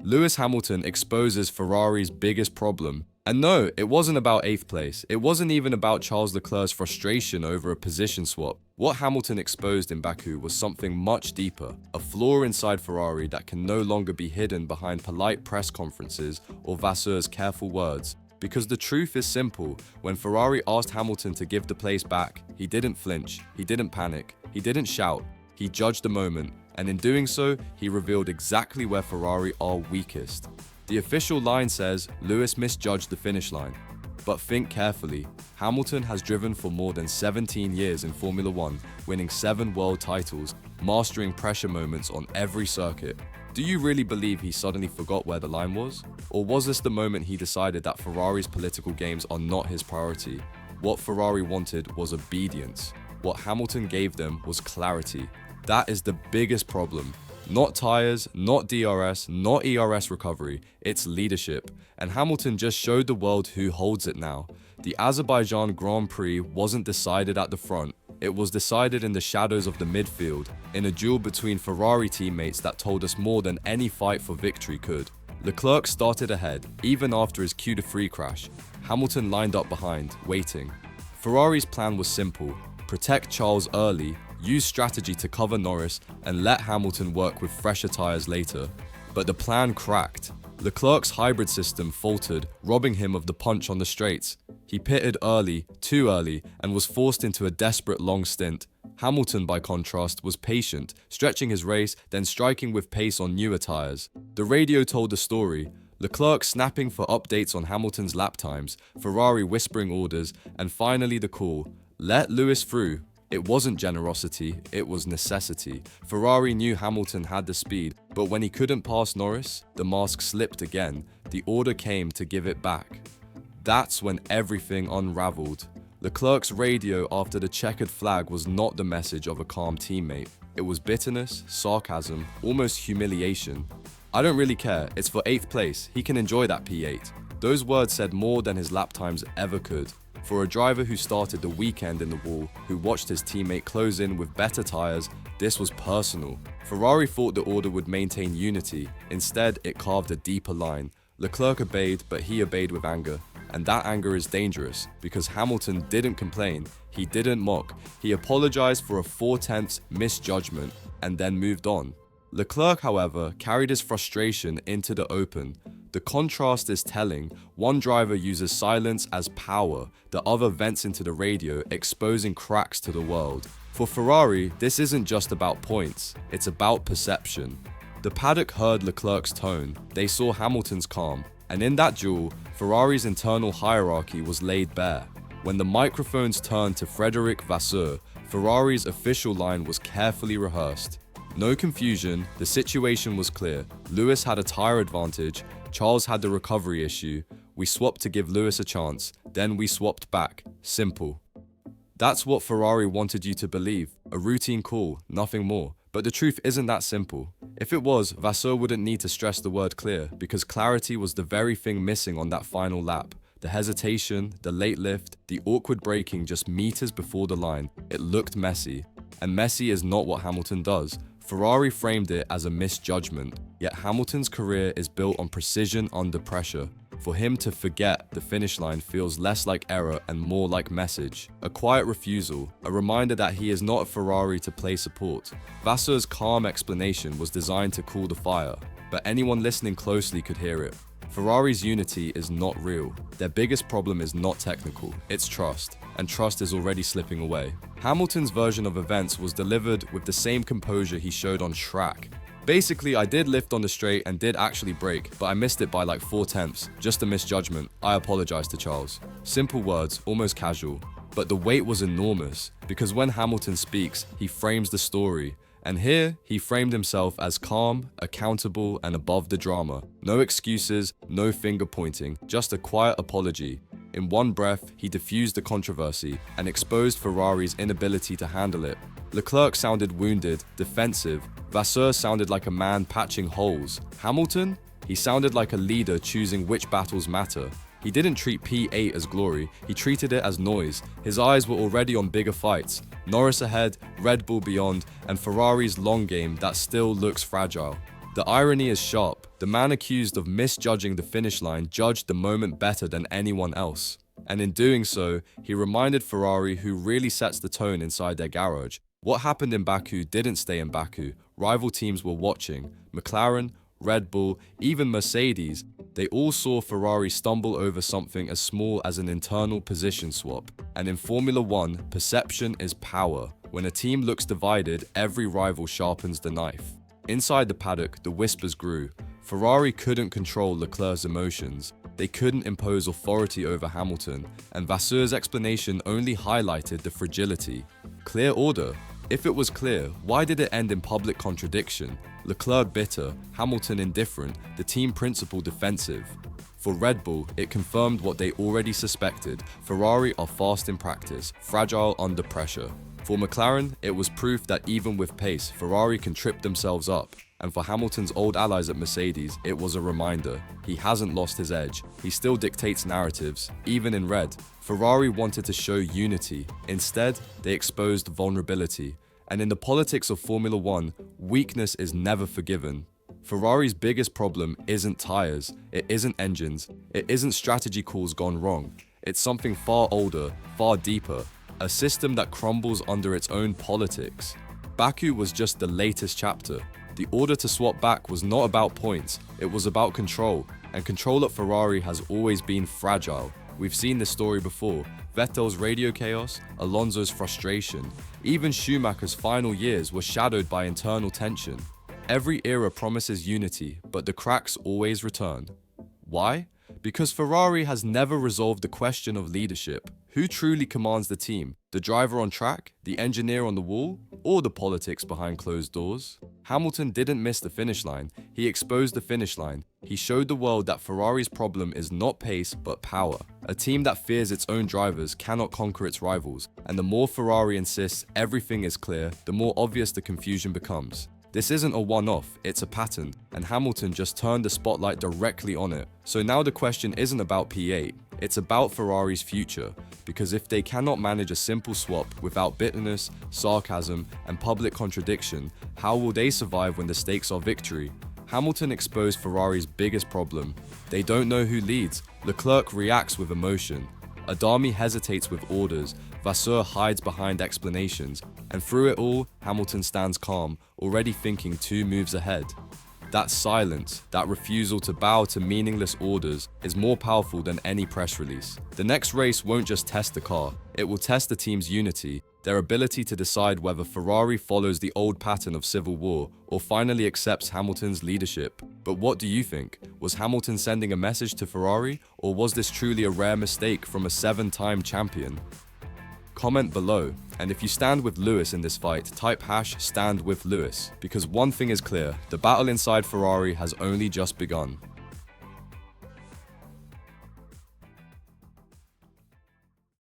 Lewis Hamilton exposes Ferrari's biggest problem. And no, it wasn't about 8th place. It wasn't even about Charles Leclerc's frustration over a position swap. What Hamilton exposed in Baku was something much deeper, a flaw inside Ferrari that can no longer be hidden behind polite press conferences or Vasseur's careful words. Because the truth is simple, when Ferrari asked Hamilton to give the place back, he didn't flinch, he didn't panic, he didn't shout, he judged the moment, and in doing so, he revealed exactly where Ferrari are weakest. The official line says Lewis misjudged the finish line. But think carefully, Hamilton has driven for more than 17 years in Formula 1, winning 7 world titles, mastering pressure moments on every circuit. Do you really believe he suddenly forgot where the line was? Or was this the moment he decided that Ferrari's political games are not his priority? What Ferrari wanted was obedience. What Hamilton gave them was clarity. That is the biggest problem. Not tyres, not DRS, not ERS recovery, it's leadership. And Hamilton just showed the world who holds it now. The Azerbaijan Grand Prix wasn't decided at the front. It was decided in the shadows of the midfield, in a duel between Ferrari teammates that told us more than any fight for victory could. Leclerc started ahead, even after his Q3 crash. Hamilton lined up behind, waiting. Ferrari's plan was simple: protect Charles early, use strategy to cover Norris, and let Hamilton work with fresher tyres later. But the plan cracked. Leclerc's hybrid system faltered, robbing him of the punch on the straights. He pitted early, too early, and was forced into a desperate long stint. Hamilton, by contrast, was patient, stretching his race, then striking with pace on newer tyres. The radio told the story. Leclerc snapping for updates on Hamilton's lap times, Ferrari whispering orders, and finally the call: let Lewis through. It wasn't generosity, it was necessity. Ferrari knew Hamilton had the speed, but when he couldn't pass Norris, the mask slipped again. The order came to give it back. That's when everything unraveled. Leclerc's radio after the checkered flag was not the message of a calm teammate. It was bitterness, sarcasm, almost humiliation. I don't really care, it's for 8th place, he can enjoy that P8. Those words said more than his lap times ever could. For a driver who started the weekend in the wall, who watched his teammate close in with better tyres, this was personal. Ferrari thought the order would maintain unity. Instead, it carved a deeper line. Leclerc obeyed, but he obeyed with anger. And that anger is dangerous, because Hamilton didn't complain, he didn't mock, he apologized for a 4/10 misjudgment, and then moved on. Leclerc, however, carried his frustration into the open. The contrast is telling. One driver uses silence as power, the other vents into the radio, exposing cracks to the world. For Ferrari, this isn't just about points, it's about perception. The paddock heard Leclerc's tone, they saw Hamilton's calm, and in that duel, Ferrari's internal hierarchy was laid bare. When the microphones turned to Frédéric Vasseur, Ferrari's official line was carefully rehearsed. No confusion, the situation was clear. Lewis had a tyre advantage, Charles had the recovery issue. We swapped to give Lewis a chance, then we swapped back. Simple. That's what Ferrari wanted you to believe, a routine call, nothing more. But the truth isn't that simple. If it was, Vasseur wouldn't need to stress the word clear, because clarity was the very thing missing on that final lap. The hesitation, the late lift, the awkward braking just meters before the line. It looked messy. And messy is not what Hamilton does. Ferrari framed it as a misjudgment, yet Hamilton's career is built on precision under pressure. For him to forget the finish line feels less like error and more like message. A quiet refusal, a reminder that he is not a Ferrari to play support. Vasseur's calm explanation was designed to cool the fire, but anyone listening closely could hear it. Ferrari's unity is not real. Their biggest problem is not technical, it's trust, and trust is already slipping away. Hamilton's version of events was delivered with the same composure he showed on track. Basically, I did lift on the straight and did actually brake, but I missed it by like 4/10. Just a misjudgment. I apologize to Charles. Simple words, almost casual. But the weight was enormous, because when Hamilton speaks, he frames the story. And here, he framed himself as calm, accountable, and above the drama. No excuses, no finger pointing, just a quiet apology. In one breath, he diffused the controversy and exposed Ferrari's inability to handle it. Leclerc sounded wounded, defensive. Vasseur sounded like a man patching holes. Hamilton? He sounded like a leader choosing which battles matter. He didn't treat P8 as glory, he treated it as noise. His eyes were already on bigger fights. Norris ahead, Red Bull beyond, and Ferrari's long game that still looks fragile. The irony is sharp. The man accused of misjudging the finish line judged the moment better than anyone else. And in doing so, he reminded Ferrari, who really sets the tone inside their garage. What happened in Baku didn't stay in Baku. Rival teams were watching. McLaren, Red Bull, even Mercedes, they all saw Ferrari stumble over something as small as an internal position swap. And in Formula One, perception is power. When a team looks divided, every rival sharpens the knife. Inside the paddock, the whispers grew. Ferrari couldn't control Leclerc's emotions. They couldn't impose authority over Hamilton, and Vasseur's explanation only highlighted the fragility. Clear order. If it was clear, why did it end in public contradiction? Leclerc bitter, Hamilton indifferent, the team principal defensive. For Red Bull, it confirmed what they already suspected. Ferrari are fast in practice, fragile under pressure. For McLaren, it was proof that even with pace, Ferrari can trip themselves up. And for Hamilton's old allies at Mercedes, it was a reminder. He hasn't lost his edge. He still dictates narratives, even in red. Ferrari wanted to show unity. Instead, they exposed vulnerability. And in the politics of Formula One, weakness is never forgiven. Ferrari's biggest problem isn't tires, it isn't engines, it isn't strategy calls gone wrong. It's something far older, far deeper. A system that crumbles under its own politics. Baku was just the latest chapter. The order to swap back was not about points, it was about control, and control at Ferrari has always been fragile. We've seen this story before. Vettel's radio chaos, Alonso's frustration, even Schumacher's final years were shadowed by internal tension. Every era promises unity, but the cracks always return. Why? Because Ferrari has never resolved the question of leadership. Who truly commands the team? The driver on track? The engineer on the wall? Or the politics behind closed doors? Hamilton didn't miss the finish line. He exposed the finish line. He showed the world that Ferrari's problem is not pace, but power. A team that fears its own drivers cannot conquer its rivals. And the more Ferrari insists everything is clear, the more obvious the confusion becomes. This isn't a one-off, it's a pattern, and Hamilton just turned the spotlight directly on it. So now the question isn't about P8, it's about Ferrari's future, because if they cannot manage a simple swap without bitterness, sarcasm, and public contradiction, how will they survive when the stakes are victory? Hamilton exposed Ferrari's biggest problem. They don't know who leads. Leclerc reacts with emotion. Adami hesitates with orders. Vasseur hides behind explanations. And through it all, Hamilton stands calm, already thinking 2 moves ahead. That silence, that refusal to bow to meaningless orders, is more powerful than any press release. The next race won't just test the car, it will test the team's unity, their ability to decide whether Ferrari follows the old pattern of civil war or finally accepts Hamilton's leadership. But what do you think? Was Hamilton sending a message to Ferrari, or was this truly a rare mistake from a 7-time champion? Comment below, and if you stand with Lewis in this fight, type #StandWithLewis, because one thing is clear, the battle inside Ferrari has only just begun.